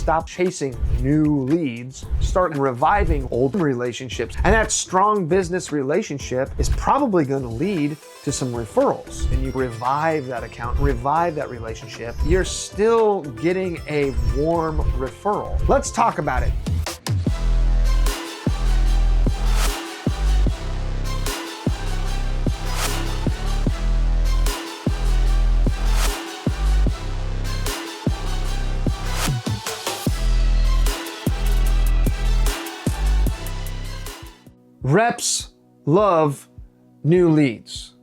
stop chasing new leads, start reviving old relationships. And that strong business relationship is probably going to lead to some referrals. And you revive that account, revive that relationship, you're still getting a warm referral. Let's talk about it. Reps love new leads.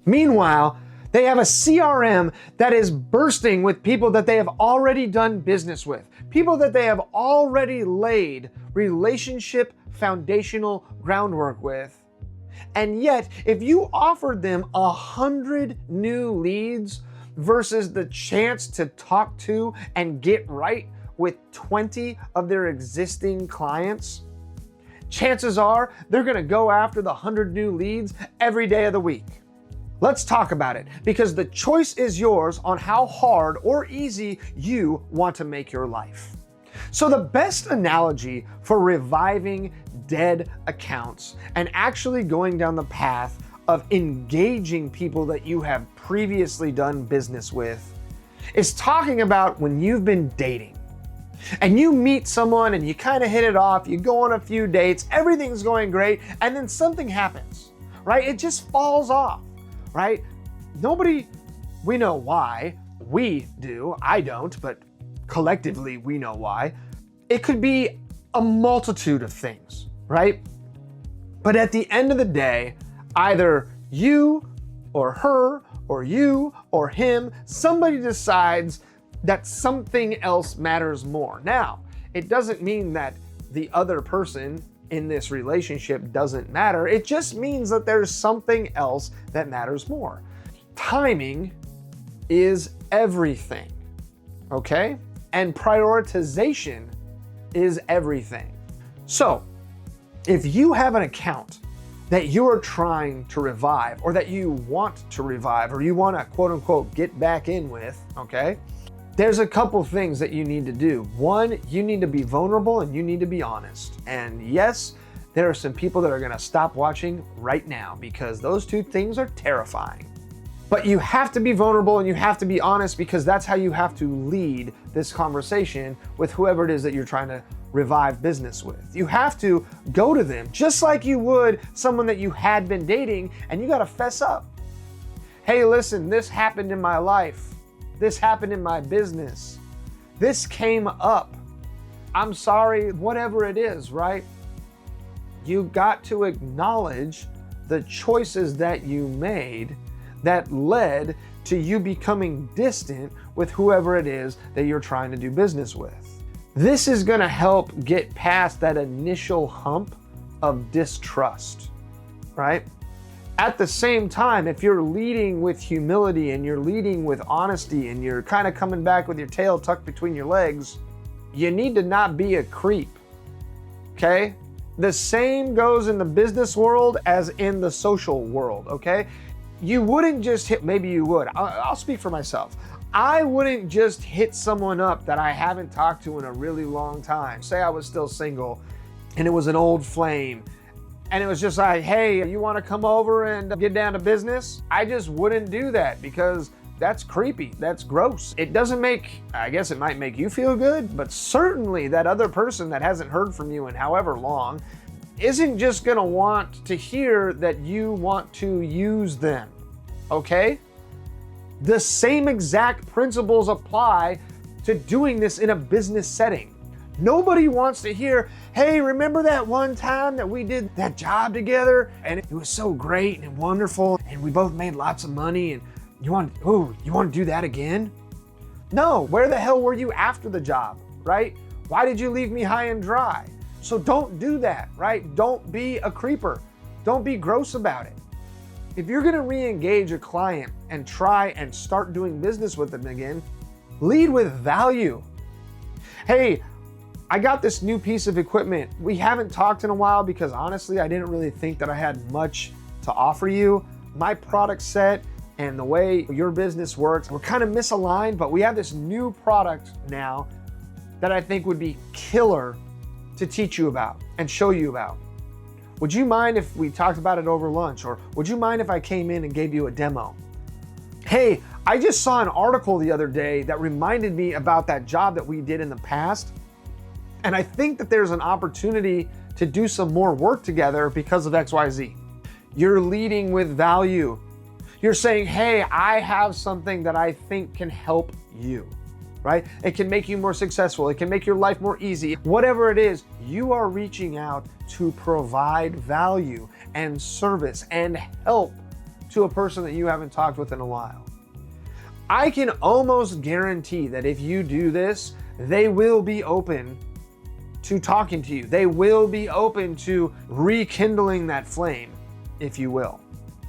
Meanwhile, they have a CRM that is bursting with people that they have already done business with, people that they have already laid relationship foundational groundwork with. And yet, if you offered them 100 new leads versus the chance to talk to and get right with 20 of their existing clients, chances are they're gonna go after the 100 new leads every day of the week. Let's talk about it, because the choice is yours on how hard or easy you want to make your life. So the best analogy for reviving dead accounts and actually going down the path of engaging people that you have previously done business with is talking about when you've been dating. And you meet someone and you kind of hit it off, you go on a few dates, everything's going great, and then something happens, right? It just falls off, right? We know why. We do, I don't, but collectively we know why. It could be a multitude of things, right? But at the end of the day, either you or her or you or him, somebody decides that something else matters more. Now, it doesn't mean that the other person in this relationship doesn't matter. It just means that there's something else that matters more. Timing is everything, okay? And prioritization is everything. So, if you have an account that you are trying to revive, or that you want to revive, or you want to quote unquote get back in with, okay? There's a couple things that you need to do. One, you need to be vulnerable and you need to be honest. And yes, there are some people that are gonna stop watching right now because those two things are terrifying. But you have to be vulnerable and you have to be honest, because that's how you have to lead this conversation with whoever it is that you're trying to revive business with. You have to go to them just like you would someone that you had been dating, and you gotta fess up. Hey, listen, this happened in my life. This happened in my business. This came up. I'm sorry, whatever it is, right? You got to acknowledge the choices that you made that led to you becoming distant with whoever it is that you're trying to do business with. This is gonna help get past that initial hump of distrust, right? At the same time, if you're leading with humility and you're leading with honesty and you're kind of coming back with your tail tucked between your legs, you need to not be a creep, okay? The same goes in the business world as in the social world, okay? You wouldn't just hit, maybe you would, I'll speak for myself. I wouldn't just hit someone up that I haven't talked to in a really long time. Say I was still single and it was an old flame, and it was just like, hey, you want to come over and get down to business? I just wouldn't do that because that's creepy. That's gross. It doesn't make, I guess it might make you feel good, but certainly that other person that hasn't heard from you in however long isn't just going to want to hear that you want to use them, okay? The same exact principles apply to doing this in a business setting. Nobody wants to hear, hey, remember that one time that we did that job together and it was so great and wonderful and we both made lots of money and you want to do that again? No, where the hell were you after the job, right? Why did you leave me high and dry? So don't do that, right? Don't be a creeper. Don't be gross about it. If you're gonna re-engage a client and try and start doing business with them again, lead with value. Hey, I got this new piece of equipment. We haven't talked in a while because honestly, I didn't really think that I had much to offer you. My product set and the way your business works, we're kind of misaligned, but we have this new product now. that I think would be killer to teach you about and show you about. Would you mind if we talked about it over lunch? Or would you mind if I came in and gave you a demo? Hey, I just saw an article the other day that reminded me about that job that we did in the past. And I think that there's an opportunity to do some more work together because of XYZ. You're leading with value. You're saying, hey, I have something that I think can help you, right? It can make you more successful. It can make your life more easy. Whatever it is, you are reaching out to provide value and service and help to a person that you haven't talked with in a while. I can almost guarantee that if you do this, they will be open to talking to you. They will be open to rekindling that flame, if you will.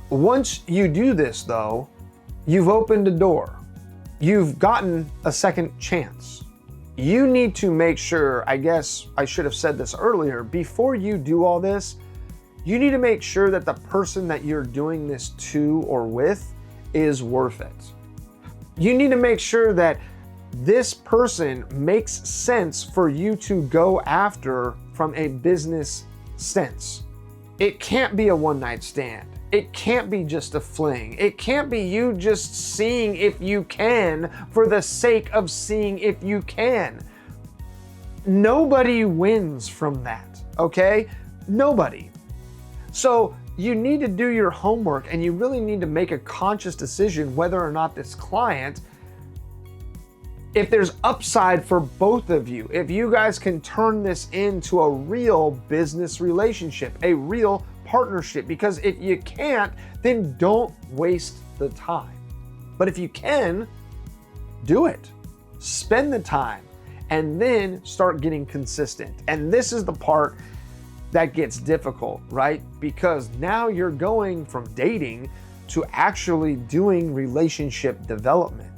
Once you do this though, you've opened a door. You've gotten a second chance. You need to make sure, I guess I should have said this earlier, before you do all this, you need to make sure that the person that you're doing this to or with is worth it. You need to make sure that this person makes sense for you to go after from a business sense. It can't be a one-night stand. It can't be just a fling. It can't be you just seeing if you can for the sake of seeing if you can. Nobody wins from that, okay? Nobody. So you need to do your homework and you really need to make a conscious decision whether or not this client, if there's upside for both of you, if you guys can turn this into a real business relationship, a real partnership, because if you can't, then don't waste the time. But if you can, do it. Spend the time and then start getting consistent. And this is the part that gets difficult, right? Because now you're going from dating to actually doing relationship development.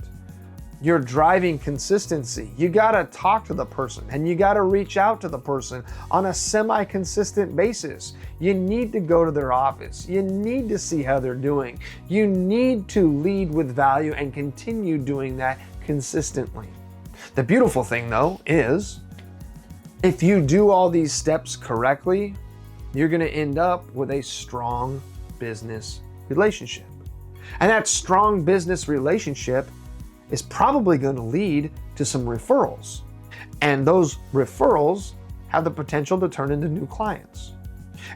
You're driving consistency. You gotta talk to the person and you gotta reach out to the person on a semi-consistent basis. You need to go to their office. You need to see how they're doing. You need to lead with value and continue doing that consistently. The beautiful thing though is, if you do all these steps correctly, you're gonna end up with a strong business relationship. And that strong business relationship is probably going to lead to some referrals. And those referrals have the potential to turn into new clients.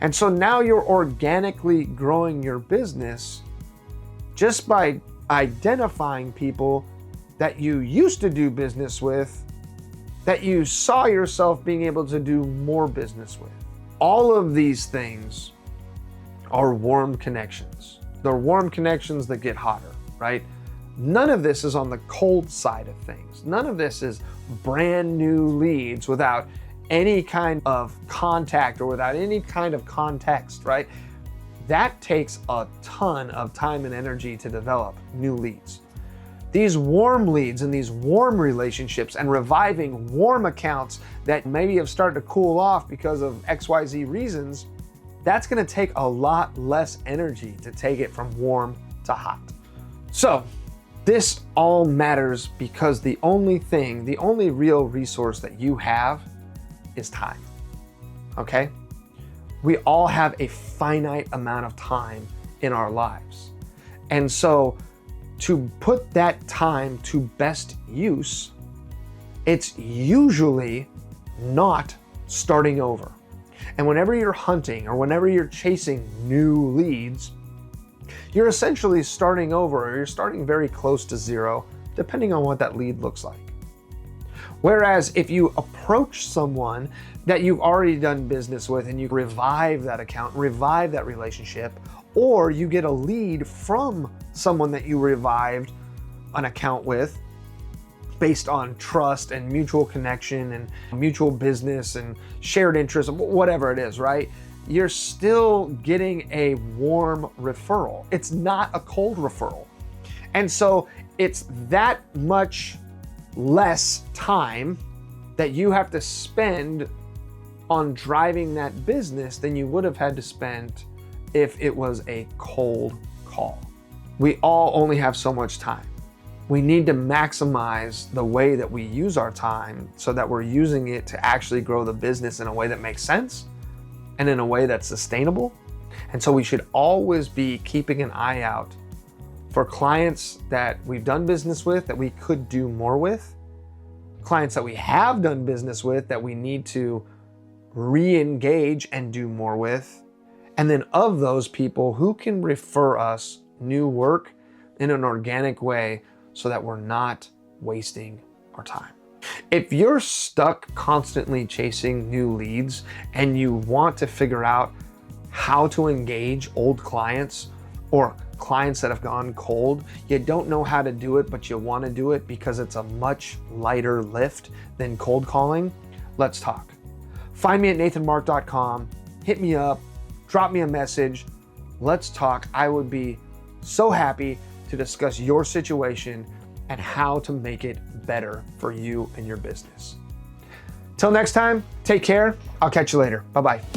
And so now you're organically growing your business just by identifying people that you used to do business with, that you saw yourself being able to do more business with. All of these things are warm connections. They're warm connections that get hotter, right? None of this is on the cold side of things. None of this is brand new leads without any kind of contact or without any kind of context, right? That takes a ton of time and energy to develop new leads. These warm leads and these warm relationships and reviving warm accounts that maybe have started to cool off because of XYZ reasons, that's gonna take a lot less energy to take it from warm to hot. So, this all matters because the only real resource that you have is time, okay? We all have a finite amount of time in our lives. And so to put that time to best use, it's usually not starting over. And whenever you're hunting or whenever you're chasing new leads, you're essentially starting over, or you're starting very close to zero, depending on what that lead looks like. Whereas if you approach someone that you've already done business with and you revive that account, revive that relationship, or you get a lead from someone that you revived an account with based on trust and mutual connection and mutual business and shared interest, whatever it is, right? You're still getting a warm referral. It's not a cold referral. And so it's that much less time that you have to spend on driving that business than you would have had to spend if it was a cold call. We all only have so much time. We need to maximize the way that we use our time so that we're using it to actually grow the business in a way that makes sense and in a way that's sustainable. And so we should always be keeping an eye out for clients that we've done business with that we could do more with, clients that we have done business with that we need to re-engage and do more with, and then of those people, who can refer us new work in an organic way so that we're not wasting our time. If you're stuck constantly chasing new leads and you want to figure out how to engage old clients or clients that have gone cold, you don't know how to do it, but you want to do it because it's a much lighter lift than cold calling, let's talk. Find me at nathanmark.com, hit me up, drop me a message, let's talk. I would be so happy to discuss your situation and how to make it better for you and your business. Till next time, take care. I'll catch you later. Bye-bye.